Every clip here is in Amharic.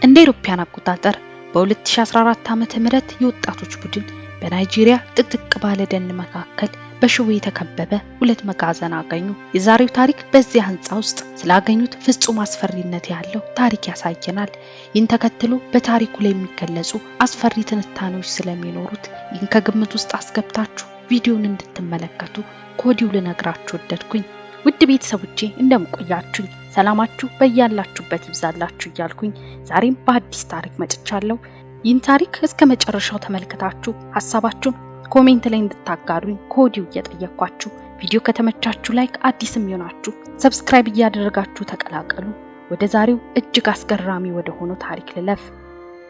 እንደ አውሮፓውያን አቆጣጠር በ2014 ዓመተ ምህረት የወጣቶች ቡድን በናይጄሪያ ጥቅጥቅ ባለ ደን መካከል በሽቦ የተከበበ ሁለት መጋዘን አገኙ። የዛሬው ታሪክ በዚህ ህንጻ ውስጥ ስላገኙት ፍጹም አስፈሪነት ያለው ታሪክ ያሳየናል። ይህን ተከትሎ በታሪኩ ላይ የሚገለጹ አስፈሪ ትንታኔዎች ስለሚኖሩት ይህን ከግምት ውስጥ አስገብታችሁ ቪዲዮውን እንድትመለከቱ ከወዲሁ ልነግራችሁ ወደድኩኝ። ውድ ቤተሰቦቼ እንደምቆያችሁ ሰላማችሁ በያላችሁበት ይብዛላችሁ እያልኩኝ ዛሬም በአዲስ ታሪክ መጥቻለሁ። ይህን ታሪክ እስከ መጨረሻው ተመልክታችሁ ሐሳባችሁን ኮሜንት ላይ እንድታጋሩኝ ከወዲሁ እየጠየቅኳችሁ ቪዲዮ ከተመቻችሁ ላይክ፣ አዲስም ይሆናችሁ ሰብስክራይብ እያደረጋችሁ ተቀላቀሉ። ወደ ዛሬው እጅግ አስገራሚ ወደ ሆነው ታሪክ ልለፍ።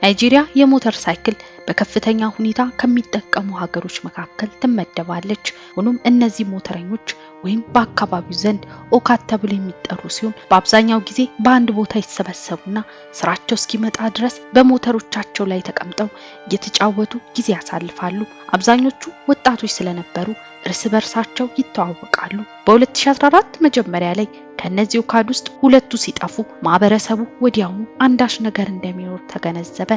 ናይጄሪያ የሞተር ሳይክል በከፍተኛ ሁኔታ ከሚጠቀሙ ሀገሮች መካከል ትመደባለች። ሆኖም እነዚህ ሞተረኞች ወይም በአካባቢው ዘንድ ኦካት ተብለው የሚጠሩ ሲሆን በአብዛኛው ጊዜ በአንድ ቦታ ይሰበሰቡና ስራቸው እስኪመጣ ድረስ በሞተሮቻቸው ላይ ተቀምጠው እየተጫወቱ ጊዜ ያሳልፋሉ። አብዛኞቹ ወጣቶች ስለነበሩ እርስ በርሳቸው ይተዋወቃሉ። በ2014 መጀመሪያ ላይ ከነዚህ ኦካድ ውስጥ ሁለቱ ሲጠፉ ማህበረሰቡ ወዲያውኑ አንዳች ነገር እንደሚኖር ተገነዘበ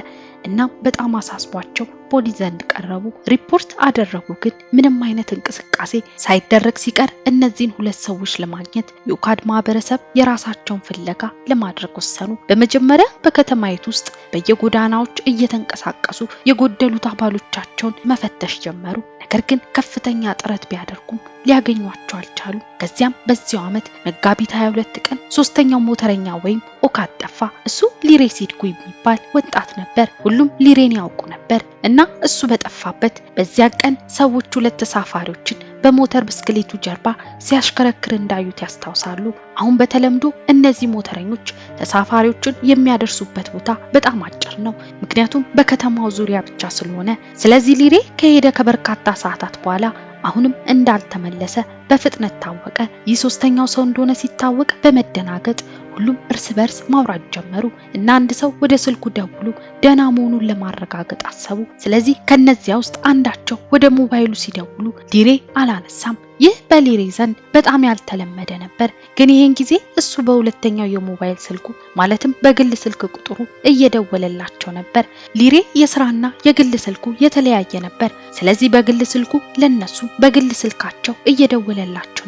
እና በጣም አሳስቧቸው ፖሊስ ዘንድ ቀረቡ። ሪፖርት አደረጉ። ግን ምንም አይነት እንቅስቃሴ ሳይደረግ ሲቀር እነዚህን ሁለት ሰዎች ለማግኘት የኦካድ ማህበረሰብ የራሳቸውን ፍለጋ ለማድረግ ወሰኑ። በመጀመሪያ በከተማይቱ ውስጥ በየጎዳናዎች እየተንቀሳቀሱ የጎደሉት አባሎቻቸውን መፈተሽ ጀመሩ። ነገር ግን ከፍተኛ ጥረት ቢያደርጉም ሊያገኟቸው አልቻሉ። ከዚያም በዚያው ዓመት መጋቢት 22 ቀን ሶስተኛው ሞተረኛ ወይም ኦካድ ጠፋ። እሱ ሊሬ ሲድጉ የሚባል ወጣት ነበር። ሁሉም ሊሬን ያውቁ ነበር እና እሱ በጠፋበት በዚያ ቀን ሰዎች ሁለት ተሳፋሪዎችን በሞተር ብስክሌቱ ጀርባ ሲያሽከረክር እንዳዩት ያስታውሳሉ። አሁን በተለምዶ እነዚህ ሞተረኞች ተሳፋሪዎችን የሚያደርሱበት ቦታ በጣም አጭር ነው፣ ምክንያቱም በከተማው ዙሪያ ብቻ ስለሆነ። ስለዚህ ሊሬ ከሄደ ከበርካታ ሰዓታት በኋላ አሁንም እንዳልተመለሰ በፍጥነት ታወቀ። ይህ ሶስተኛው ሰው እንደሆነ ሲታወቅ በመደናገጥ ሁሉም እርስ በርስ ማውራት ጀመሩ እና አንድ ሰው ወደ ስልኩ ደውሎ ደህና መሆኑን ለማረጋገጥ አሰቡ። ስለዚህ ከነዚያ ውስጥ አንዳቸው ወደ ሞባይሉ ሲደውሉ ሊሬ አላነሳም። ይህ በሊሬ ዘንድ በጣም ያልተለመደ ነበር። ግን ይሄን ጊዜ እሱ በሁለተኛው የሞባይል ስልኩ ማለትም በግል ስልክ ቁጥሩ እየደወለላቸው ነበር። ሊሬ የስራና የግል ስልኩ የተለያየ ነበር። ስለዚህ በግል ስልኩ ለነሱ በግል ስልካቸው እየደወለላቸው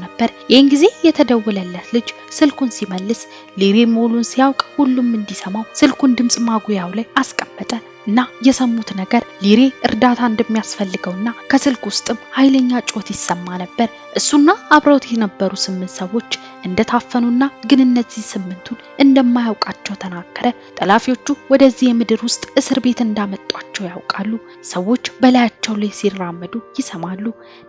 ነበር። ይሄን ጊዜ የተደወለለት ልጅ ስልኩን ሲመልስ ሊሬ መሆኑን ሲያውቅ ሁሉም እንዲሰማው ስልኩን ድምጽ ማጉያው ላይ አስቀመጠ እና የሰሙት ነገር ሊሬ እርዳታ እንደሚያስፈልገውና ከስልክ ውስጥም ኃይለኛ ጮት ይሰማ ነበር። እሱና አብረውት የነበሩ 8 ሰዎች እንደታፈኑና ግን እነዚህ 8ቱን እንደማያውቃቸው ተናገረ። ጠላፊዎቹ ወደዚህ የምድር ውስጥ እስር ቤት እንዳመጧቸው ያውቃሉ። ሰዎች በላያቸው ላይ ሲራመዱ ይሰማሉ፣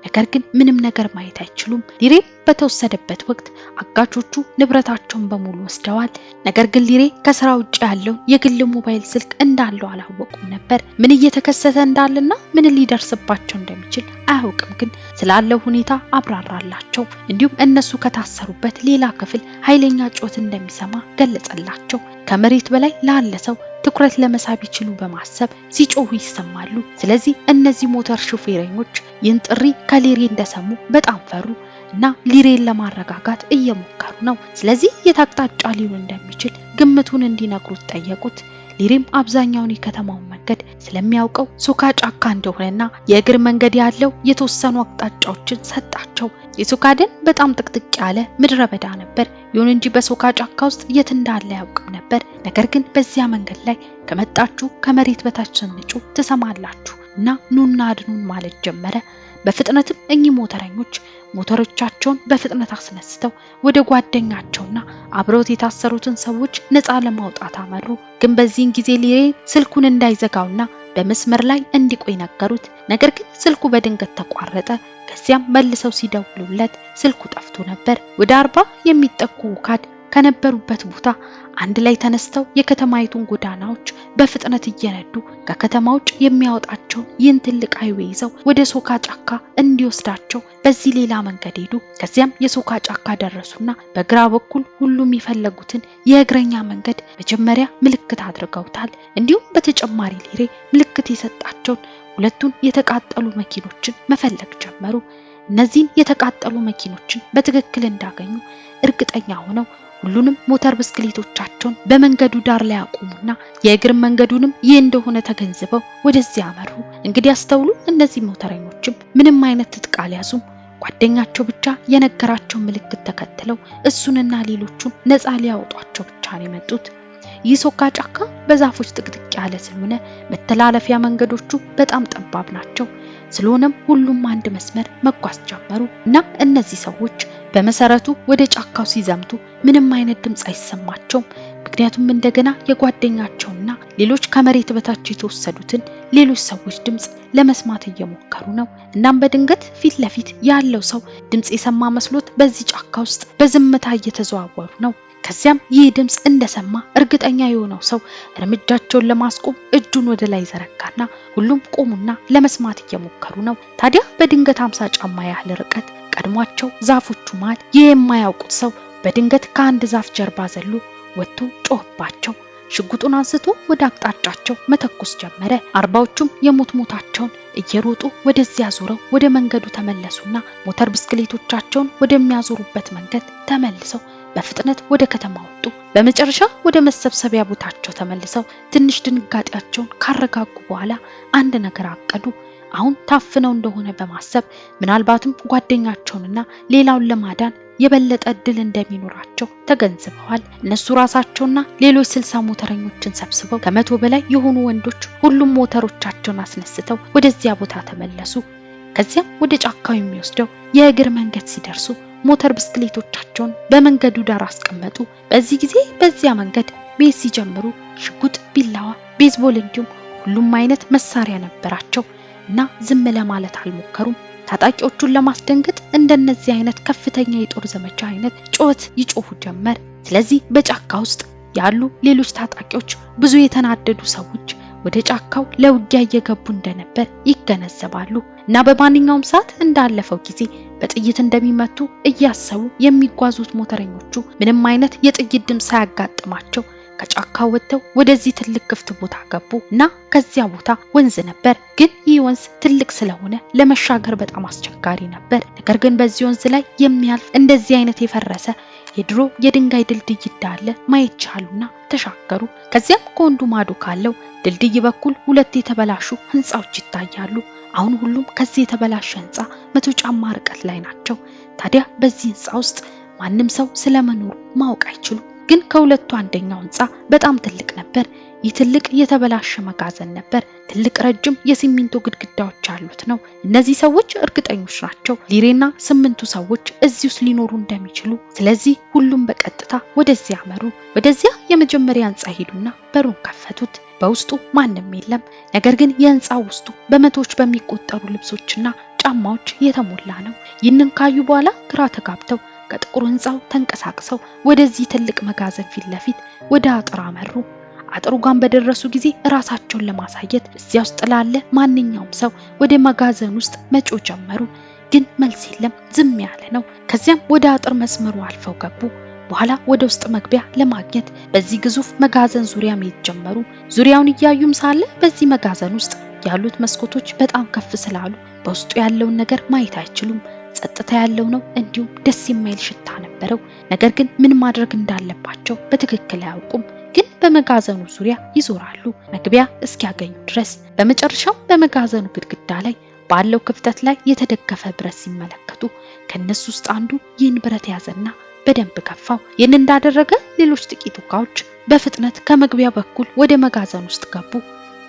ነገር ግን ምንም ነገር ማየት አይችሉም። ሊሬ በተወሰደበት ወቅት አጋቾቹ ንብረታቸውን በሙሉ ወስደዋል። ነገር ግን ሊሬ ከስራ ውጭ ያለው የግል ሞባይል ስልክ እንዳለው አላወቁም ነበር። ምን እየተከሰተ እንዳለና ምን ሊደርስባቸው እንደሚችል አያውቅም። ግን ስላለው ሁኔታ አብራራላቸው። እንዲሁም እነሱ ከታሰሩበት ሌላ ክፍል ኃይለኛ ጮት እንደሚሰማ ገለጸላቸው። ከመሬት በላይ ላለ ሰው ትኩረት ለመሳብ ይችሉ በማሰብ ሲጮሁ ይሰማሉ። ስለዚህ እነዚህ ሞተር ሹፌረኞች ይህን ጥሪ ከሊሬ እንደሰሙ በጣም ፈሩ እና ሊሬን ለማረጋጋት እየሞከሩ ነው። ስለዚህ የታቅጣጫ ሊሆን እንደሚችል ግምቱን እንዲነግሩት ጠየቁት። ሊሬም አብዛኛውን የከተማውን መንገድ ስለሚያውቀው ሶካ ጫካ እንደሆነና የእግር መንገድ ያለው የተወሰኑ አቅጣጫዎችን ሰጣቸው። የሶካ ደን በጣም ጥቅጥቅ ያለ ምድረ በዳ ነበር። ይሁን እንጂ በሶካ ጫካ ውስጥ የት እንዳለ ያውቅም ነበር። ነገር ግን በዚያ መንገድ ላይ ከመጣችሁ ከመሬት በታች ስንጩ ትሰማላችሁ እና ኑና አድኑን ማለት ጀመረ። በፍጥነትም እኚህ ሞተረኞች ሞተሮቻቸውን በፍጥነት አስነስተው ወደ ጓደኛቸውና አብረውት የታሰሩትን ሰዎች ነፃ ለማውጣት አመሩ። ግን በዚህን ጊዜ ሊሬ ስልኩን እንዳይዘጋውና በመስመር ላይ እንዲቆይ ነገሩት። ነገር ግን ስልኩ በድንገት ተቋረጠ። ከዚያም መልሰው ሲደውሉለት ስልኩ ጠፍቶ ነበር። ወደ 40 የሚጠጉ ኦካድ ከነበሩበት ቦታ አንድ ላይ ተነስተው የከተማይቱን ጎዳናዎች በፍጥነት እየነዱ ከከተማ ውጭ የሚያወጣቸውን ይህን ትልቅ ሃይዌይ ይዘው ወደ ሶካ ጫካ እንዲወስዳቸው በዚህ ሌላ መንገድ ሄዱ። ከዚያም የሶካ ጫካ ደረሱና በግራ በኩል ሁሉም የሚፈልጉትን የእግረኛ መንገድ መጀመሪያ ምልክት አድርገውታል። እንዲሁም በተጨማሪ ሊሬ ምልክት የሰጣቸውን ሁለቱን የተቃጠሉ መኪኖችን መፈለግ ጀመሩ። እነዚህን የተቃጠሉ መኪኖችን በትክክል እንዳገኙ እርግጠኛ ሆነው ሁሉንም ሞተር ብስክሌቶቻቸውን በመንገዱ ዳር ላይ አቆሙና የእግር መንገዱንም ይህ እንደሆነ ተገንዝበው ወደዚያ አመሩ። እንግዲህ አስተውሉ፣ እነዚህ ሞተረኞችም ምንም አይነት ትጥቅ አልያዙም። ጓደኛቸው ብቻ የነገራቸው ምልክት ተከትለው እሱንና ሌሎቹን ነፃ ሊያወጧቸው ብቻ ነው የመጡት። ይህ ሶካ ጫካ በዛፎች ጥቅጥቅ ያለ ስለሆነ መተላለፊያ መንገዶቹ በጣም ጠባብ ናቸው። ስለሆነም ሁሉም አንድ መስመር መጓዝ ጀመሩ እና እነዚህ ሰዎች በመሰረቱ ወደ ጫካው ሲዘምቱ ምንም አይነት ድምጽ አይሰማቸውም። ምክንያቱም እንደገና የጓደኛቸውና ሌሎች ከመሬት በታች የተወሰዱትን ሌሎች ሰዎች ድምጽ ለመስማት እየሞከሩ ነው። እናም በድንገት ፊት ለፊት ያለው ሰው ድምጽ የሰማ መስሎት በዚህ ጫካ ውስጥ በዝምታ እየተዘዋወሩ ነው። ከዚያም ይህ ድምጽ እንደሰማ እርግጠኛ የሆነው ሰው እርምጃቸውን ለማስቆም እጁን ወደ ላይ ዘረጋና ሁሉም ቆሙና ለመስማት እየሞከሩ ነው። ታዲያ በድንገት 50 ጫማ ያህል ርቀት ቀድሟቸው ዛፎቹ መሃል የማያውቁት ሰው በድንገት ከአንድ ዛፍ ጀርባ ዘሎ ወጥቶ ጮህባቸው። ሽጉጡን አንስቶ ወደ አቅጣጫቸው መተኮስ ጀመረ። አርባዎቹም የሞት ሞታቸውን እየሮጡ ወደዚያ ዞረው ወደ መንገዱ ተመለሱና ሞተር ብስክሌቶቻቸውን ወደሚያዞሩበት መንገድ ተመልሰው በፍጥነት ወደ ከተማ ወጡ። በመጨረሻ ወደ መሰብሰቢያ ቦታቸው ተመልሰው ትንሽ ድንጋጤያቸውን ካረጋጉ በኋላ አንድ ነገር አቀዱ። አሁን ታፍነው እንደሆነ በማሰብ ምናልባትም ጓደኛቸውንና ሌላውን ለማዳን የበለጠ እድል እንደሚኖራቸው ተገንዝበዋል። እነሱ ራሳቸውና ሌሎች 60 ሞተረኞችን ሰብስበው ከመቶ በላይ የሆኑ ወንዶች ሁሉም ሞተሮቻቸውን አስነስተው ወደዚያ ቦታ ተመለሱ። ከዚያም ወደ ጫካው የሚወስደው የእግር መንገድ ሲደርሱ ሞተር ብስክሌቶቻቸውን በመንገዱ ዳር አስቀመጡ። በዚህ ጊዜ በዚያ መንገድ መሄድ ሲጀምሩ ሽጉጥ፣ ቢላዋ፣ ቤዝቦል እንዲሁም ሁሉም አይነት መሳሪያ ነበራቸው እና ዝም ለማለት አልሞከሩም። ታጣቂዎቹን ለማስደንገጥ እንደነዚህ አይነት ከፍተኛ የጦር ዘመቻ አይነት ጩኸት ይጮሁ ጀመር። ስለዚህ በጫካ ውስጥ ያሉ ሌሎች ታጣቂዎች ብዙ የተናደዱ ሰዎች ወደ ጫካው ለውጊያ እየገቡ እንደነበር ይገነዘባሉ እና በማንኛውም ሰዓት እንዳለፈው ጊዜ በጥይት እንደሚመቱ እያሰቡ የሚጓዙት ሞተረኞቹ ምንም አይነት የጥይት ድምፅ ሳያጋጥማቸው ከጫካው ወጥተው ወደዚህ ትልቅ ክፍት ቦታ ገቡ እና ከዚያ ቦታ ወንዝ ነበር። ግን ይህ ወንዝ ትልቅ ስለሆነ ለመሻገር በጣም አስቸጋሪ ነበር። ነገር ግን በዚህ ወንዝ ላይ የሚያልፍ እንደዚህ አይነት የፈረሰ የድሮ የድንጋይ ድልድይ እንዳለ ማየት ቻሉና ተሻገሩ። ከዚያም ከወንዱ ማዶ ካለው ድልድይ በኩል ሁለት የተበላሹ ህንጻዎች ይታያሉ። አሁን ሁሉም ከዚህ የተበላሸ ህንጻ 100 ጫማ ርቀት ላይ ናቸው። ታዲያ በዚህ ህንጻ ውስጥ ማንም ሰው ስለመኖሩ ማወቅ አይችሉም። ግን ከሁለቱ አንደኛው ህንጻ በጣም ትልቅ ነበር። ይህ ትልቅ የተበላሸ መጋዘን ነበር። ትልቅ ረጅም የሲሚንቶ ግድግዳዎች ያሉት ነው። እነዚህ ሰዎች እርግጠኞች ናቸው ሊሬና 8ቱ ሰዎች እዚህ ውስጥ ሊኖሩ እንደሚችሉ። ስለዚህ ሁሉም በቀጥታ ወደዚያ አመሩ። ወደዚያ የመጀመሪያ ህንጻ ሄዱና በሩን ከፈቱት። በውስጡ ማንም የለም። ነገር ግን የህንጻው ውስጡ በመቶዎች በሚቆጠሩ ልብሶችና ጫማዎች የተሞላ ነው። ይህንን ካዩ በኋላ ግራ ተጋብተው ከጥቁር ህንጻው ተንቀሳቅሰው ወደዚህ ትልቅ መጋዘን ፊት ለፊት ወደ አጥር አመሩ። አጥሩ ጋር በደረሱ ጊዜ ራሳቸውን ለማሳየት እዚያ ውስጥ ላለ ማንኛውም ሰው ወደ መጋዘን ውስጥ መጮህ ጀመሩ። ግን መልስ የለም፣ ዝም ያለ ነው። ከዚያም ወደ አጥር መስመሩ አልፈው ገቡ። በኋላ ወደ ውስጥ መግቢያ ለማግኘት በዚህ ግዙፍ መጋዘን ዙሪያ መሄድ ጀመሩ። ዙሪያውን እያዩም ሳለ በዚህ መጋዘን ውስጥ ያሉት መስኮቶች በጣም ከፍ ስላሉ በውስጡ ያለውን ነገር ማየት አይችሉም። ጸጥታ ያለው ነው፣ እንዲሁም ደስ የማይል ሽታ ነበረው። ነገር ግን ምን ማድረግ እንዳለባቸው በትክክል አያውቁም። ግን በመጋዘኑ ዙሪያ ይዞራሉ መግቢያ እስኪያገኙ ድረስ። በመጨረሻው በመጋዘኑ ግድግዳ ላይ ባለው ክፍተት ላይ የተደገፈ ብረት ሲመለከቱ ከነሱ ውስጥ አንዱ ይህን ብረት ያዘና በደንብ ከፋው። ይህን እንዳደረገ ሌሎች ጥቂት ዕቃዎች በፍጥነት ከመግቢያ በኩል ወደ መጋዘን ውስጥ ገቡ።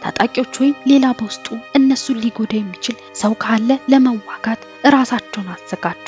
ታጣቂዎች ወይም ሌላ በውስጡ እነሱን ሊጎዳ የሚችል ሰው ካለ ለመዋጋት ራሳቸውን አዘጋጁ።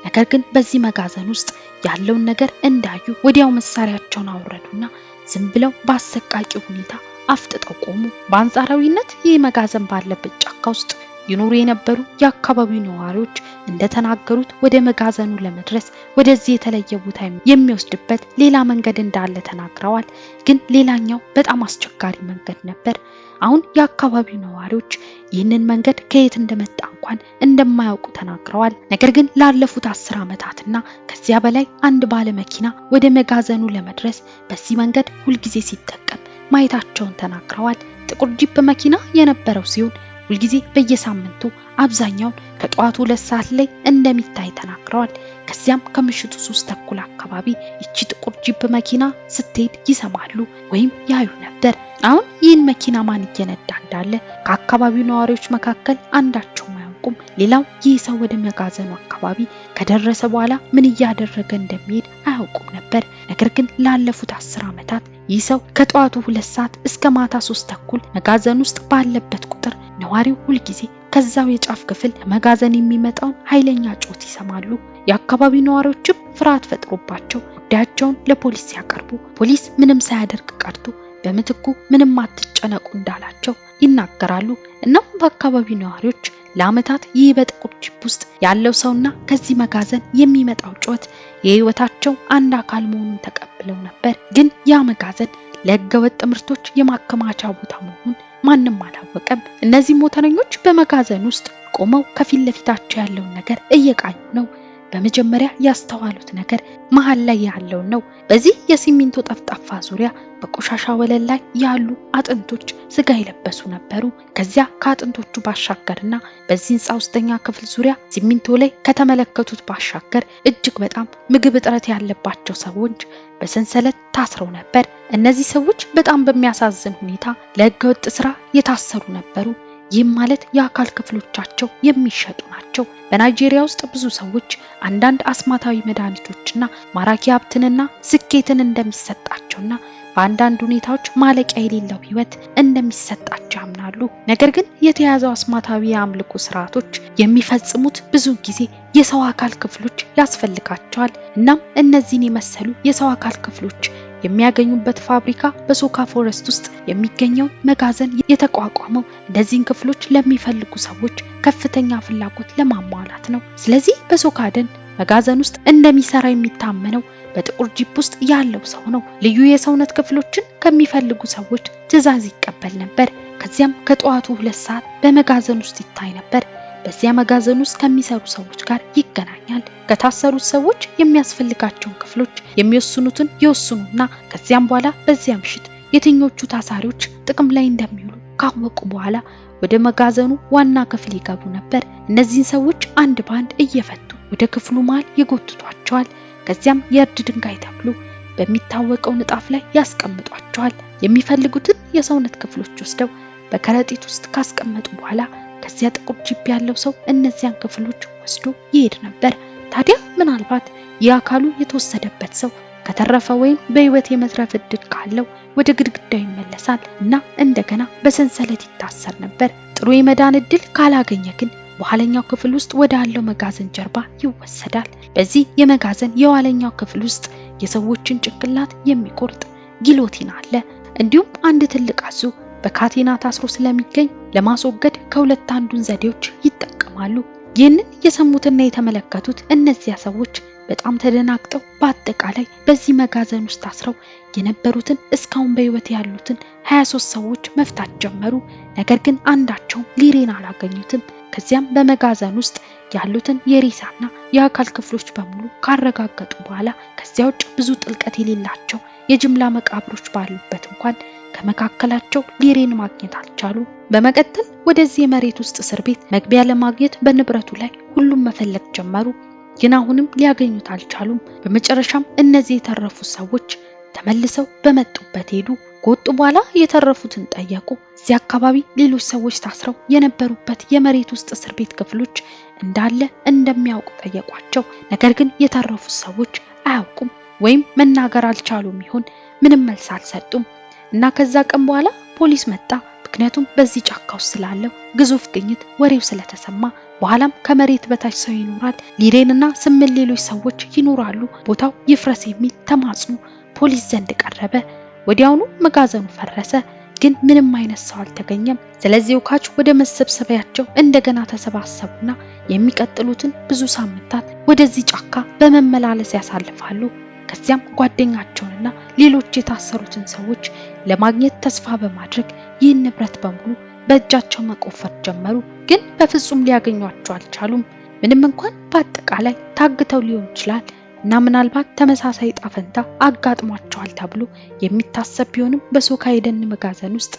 ነገር ግን በዚህ መጋዘን ውስጥ ያለውን ነገር እንዳዩ ወዲያው መሳሪያቸውን አወረዱና ዝም ብለው በአሰቃቂ ሁኔታ አፍጥጠው ቆሙ። በአንጻራዊነት ይህ መጋዘን ባለበት ጫካ ውስጥ ይኖሩ የነበሩ የአካባቢው ነዋሪዎች እንደተናገሩት ወደ መጋዘኑ ለመድረስ ወደዚህ የተለየ ቦታ የሚወስድበት ሌላ መንገድ እንዳለ ተናግረዋል። ግን ሌላኛው በጣም አስቸጋሪ መንገድ ነበር። አሁን የአካባቢው ነዋሪዎች ይህንን መንገድ ከየት እንደመጣ እንኳን እንደማያውቁ ተናግረዋል። ነገር ግን ላለፉት 10 ዓመታትና ከዚያ በላይ አንድ ባለ መኪና ወደ መጋዘኑ ለመድረስ በዚህ መንገድ ሁልጊዜ ሲጠቀም ማየታቸውን ተናግረዋል። ጥቁር ጂፕ መኪና የነበረው ሲሆን ሁልጊዜ በየሳምንቱ አብዛኛውን ከጠዋቱ 2 ሰዓት ላይ እንደሚታይ ተናግረዋል። ከዚያም ከምሽቱ 3 ተኩል አካባቢ እቺ ጥቁር ጂፕ መኪና ስትሄድ ይሰማሉ ወይም ያዩ ነበር። አሁን ይህን መኪና ማን እየነዳ እንዳለ ከአካባቢው ነዋሪዎች መካከል አንዳቸው አያውቁም። ሌላው ይህ ሰው ወደ መጋዘኑ አካባቢ ከደረሰ በኋላ ምን እያደረገ እንደሚሄድ አያውቁም ነበር። ነገር ግን ላለፉት 10 ዓመታት ይህ ሰው ከጠዋቱ 2 ሰዓት እስከ ማታ 3 ተኩል መጋዘን ውስጥ ባለበት ቁጥር ነዋሪው ሁልጊዜ ከዛው የጫፍ ክፍል መጋዘን የሚመጣውን ኃይለኛ ጮት ይሰማሉ። የአካባቢው ነዋሪዎችም ፍርሃት ፈጥሮባቸው ጉዳያቸውን ለፖሊስ ሲያቀርቡ ፖሊስ ምንም ሳያደርግ ቀርቶ በምትኩ ምንም አትጨነቁ እንዳላቸው ይናገራሉ። እናም በአካባቢው ነዋሪዎች ለዓመታት ይህ በጥቁር ጂፕ ውስጥ ያለው ሰውና ከዚህ መጋዘን የሚመጣው ጮት የህይወታቸው አንድ አካል መሆኑን ተቀብለው ነበር። ግን ያ መጋዘን ለህገወጥ ምርቶች የማከማቻ ቦታ መሆኑን ማንም አላወቀም። እነዚህ ሞተረኞች በመጋዘን ውስጥ ቆመው ከፊት ለፊታቸው ያለውን ነገር እየቃኙ ነው። በመጀመሪያ ያስተዋሉት ነገር መሃል ላይ ያለው ነው። በዚህ የሲሚንቶ ጠፍጣፋ ዙሪያ በቆሻሻ ወለል ላይ ያሉ አጥንቶች ስጋ የለበሱ ነበሩ። ከዚያ ከአጥንቶቹ ባሻገርና በዚህ ህንጻ ውስጠኛ ክፍል ዙሪያ ሲሚንቶ ላይ ከተመለከቱት ባሻገር እጅግ በጣም ምግብ እጥረት ያለባቸው ሰዎች በሰንሰለት ታስረው ነበር። እነዚህ ሰዎች በጣም በሚያሳዝን ሁኔታ ለህገወጥ ስራ የታሰሩ ነበሩ። ይህም ማለት የአካል ክፍሎቻቸው የሚሸጡ ናቸው። በናይጄሪያ ውስጥ ብዙ ሰዎች አንዳንድ አስማታዊ መድኃኒቶችና ማራኪ ሀብትንና ስኬትን እንደሚሰጣቸውና በአንዳንድ ሁኔታዎች ማለቂያ የሌለው ህይወት እንደሚሰጣቸው ያምናሉ። ነገር ግን የተያዘው አስማታዊ የአምልኮ ስርዓቶች የሚፈጽሙት ብዙ ጊዜ የሰው አካል ክፍሎች ያስፈልጋቸዋል። እናም እነዚህን የመሰሉ የሰው አካል ክፍሎች የሚያገኙበት ፋብሪካ በሶካ ፎረስት ውስጥ የሚገኘው መጋዘን የተቋቋመው እነዚህን ክፍሎች ለሚፈልጉ ሰዎች ከፍተኛ ፍላጎት ለማሟላት ነው። ስለዚህ በሶካ ደን መጋዘን ውስጥ እንደሚሰራ የሚታመነው በጥቁር ጂፕ ውስጥ ያለው ሰው ነው። ልዩ የሰውነት ክፍሎችን ከሚፈልጉ ሰዎች ትዕዛዝ ይቀበል ነበር። ከዚያም ከጠዋቱ 2 ሰዓት በመጋዘን ውስጥ ይታይ ነበር። በዚያ መጋዘን ውስጥ ከሚሰሩ ሰዎች ጋር ይገናኛል። ከታሰሩት ሰዎች የሚያስፈልጋቸውን ክፍሎች የሚወስኑትን ይወስኑና ከዚያም በኋላ በዚያ ምሽት የትኞቹ ታሳሪዎች ጥቅም ላይ እንደሚውሉ ካወቁ በኋላ ወደ መጋዘኑ ዋና ክፍል ይገቡ ነበር። እነዚህን ሰዎች አንድ ባንድ እየፈቱ ወደ ክፍሉ መሃል ይጎትቷቸዋል። ከዚያም የእርድ ድንጋይ ተብሎ በሚታወቀው ንጣፍ ላይ ያስቀምጧቸዋል። የሚፈልጉትን የሰውነት ክፍሎች ወስደው በከረጢት ውስጥ ካስቀመጡ በኋላ ከዚያ ጥቁር ጂፕ ያለው ሰው እነዚያን ክፍሎች ወስዶ ይሄድ ነበር። ታዲያ ምናልባት የአካሉ የተወሰደበት ሰው ከተረፈ ወይም በህይወት የመትረፍ እድል ካለው ወደ ግድግዳው ይመለሳል እና እንደገና በሰንሰለት ይታሰር ነበር። ጥሩ የመዳን እድል ካላገኘ ግን በኋለኛው ክፍል ውስጥ ወዳለው መጋዘን ጀርባ ይወሰዳል። በዚህ የመጋዘን የኋለኛው ክፍል ውስጥ የሰዎችን ጭንቅላት የሚቆርጥ ጊሎቲን አለ። እንዲሁም አንድ ትልቅ አዞ በካቴና ታስሮ ስለሚገኝ ለማስወገድ ከሁለት አንዱን ዘዴዎች ይጠቀማሉ። ይህንን የሰሙትና የተመለከቱት እነዚያ ሰዎች በጣም ተደናግጠው በአጠቃላይ በዚህ መጋዘን ውስጥ ታስረው የነበሩትን እስካሁን በህይወት ያሉትን 23 ሰዎች መፍታት ጀመሩ። ነገር ግን አንዳቸውም ሊሬን አላገኙትም። ከዚያም በመጋዘን ውስጥ ያሉትን የሬሳና የአካል ክፍሎች በሙሉ ካረጋገጡ በኋላ ከዚያ ውጭ ብዙ ጥልቀት የሌላቸው የጅምላ መቃብሮች ባሉበት እንኳን ከመካከላቸው ሊሬን ማግኘት አልቻሉ። በመቀጠል ወደዚህ የመሬት ውስጥ እስር ቤት መግቢያ ለማግኘት በንብረቱ ላይ ሁሉም መፈለግ ጀመሩ። ግን አሁንም ሊያገኙት አልቻሉም። በመጨረሻም እነዚህ የተረፉት ሰዎች ተመልሰው በመጡበት ሄዱ። ከወጡ በኋላ የተረፉትን ጠየቁ። እዚህ አካባቢ ሌሎች ሰዎች ታስረው የነበሩበት የመሬት ውስጥ እስር ቤት ክፍሎች እንዳለ እንደሚያውቁ ጠየቋቸው። ነገር ግን የተረፉት ሰዎች አያውቁም ወይም መናገር አልቻሉም ይሆን ምንም መልስ አልሰጡም። እና ከዛ ቀን በኋላ ፖሊስ መጣ። ምክንያቱም በዚህ ጫካ ውስጥ ስላለው ግዙፍ ግኝት ወሬው ስለተሰማ በኋላም ከመሬት በታች ሰው ይኖራል፣ ሊሬንና 8 ሌሎች ሰዎች ይኖራሉ፣ ቦታው ይፍረስ የሚል ተማጽኖ ፖሊስ ዘንድ ቀረበ። ወዲያውኑ መጋዘኑ ፈረሰ፣ ግን ምንም አይነት ሰው አልተገኘም። ስለዚህ ወካች ወደ መሰብሰቢያቸው እንደገና ተሰባሰቡና የሚቀጥሉትን ብዙ ሳምንታት ወደዚህ ጫካ በመመላለስ ያሳልፋሉ። ከዚያም ጓደኛቸውንና ሌሎች የታሰሩትን ሰዎች ለማግኘት ተስፋ በማድረግ ይህን ንብረት በሙሉ በእጃቸው መቆፈር ጀመሩ። ግን በፍጹም ሊያገኟቸው አልቻሉም። ምንም እንኳን በአጠቃላይ ታግተው ሊሆን ይችላል እና ምናልባት ተመሳሳይ ጣፈንታ አጋጥሟቸዋል ተብሎ የሚታሰብ ቢሆንም በሶካ የደን መጋዘን ውስጥ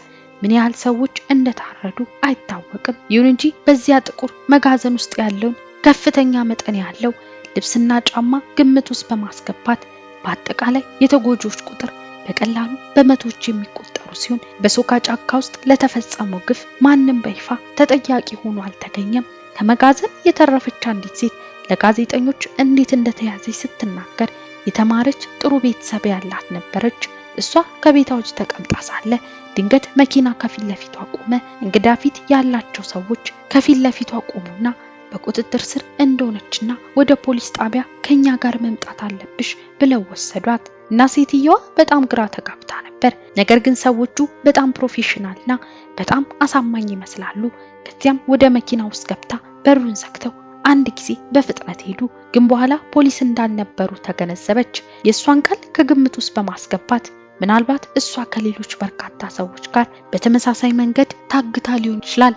ምን ያህል ሰዎች እንደታረዱ አይታወቅም። ይሁን እንጂ በዚያ ጥቁር መጋዘን ውስጥ ያለውን ከፍተኛ መጠን ያለው ልብስና ጫማ ግምት ውስጥ በማስገባት በአጠቃላይ የተጎጂዎች ቁጥር በቀላሉ በመቶዎች የሚቆጠሩ ሲሆን በሶካ ጫካ ውስጥ ለተፈጸመው ግፍ ማንም በይፋ ተጠያቂ ሆኖ አልተገኘም። ከመጋዘን የተረፈች አንዲት ሴት ለጋዜጠኞች እንዴት እንደተያዘች ስትናገር የተማረች ጥሩ ቤተሰብ ያላት ነበረች። እሷ ከቤቷ ውጭ ተቀምጣ ሳለ ድንገት መኪና ከፊት ለፊቷ ቆመ። እንግዳ ፊት ያላቸው ሰዎች ከፊት ለፊቷ ቆሙና በቁጥጥር ስር እንደሆነችና ወደ ፖሊስ ጣቢያ ከኛ ጋር መምጣት አለብሽ ብለው ወሰዷት። እና ሴትየዋ በጣም ግራ ተጋብታ ነበር። ነገር ግን ሰዎቹ በጣም ፕሮፌሽናልና በጣም አሳማኝ ይመስላሉ። ከዚያም ወደ መኪና ውስጥ ገብታ በሩን ዘግተው አንድ ጊዜ በፍጥነት ሄዱ። ግን በኋላ ፖሊስ እንዳልነበሩ ተገነዘበች። የሷን ቃል ከግምት ውስጥ በማስገባት ምናልባት እሷ ከሌሎች በርካታ ሰዎች ጋር በተመሳሳይ መንገድ ታግታ ሊሆን ይችላል።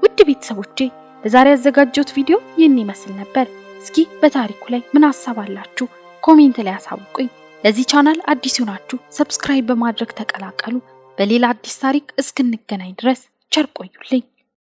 ውድ ቤተሰቦቼ ለዛሬ ያዘጋጀሁት ቪዲዮ ይህን ይመስል ነበር። እስኪ በታሪኩ ላይ ምን ሐሳብ አላችሁ? ኮሜንት ላይ አሳውቁኝ። ለዚህ ቻናል አዲስ ሆናችሁ ሰብስክራይብ በማድረግ ተቀላቀሉ። በሌላ አዲስ ታሪክ እስክንገናኝ ድረስ ቸር ቆዩልኝ።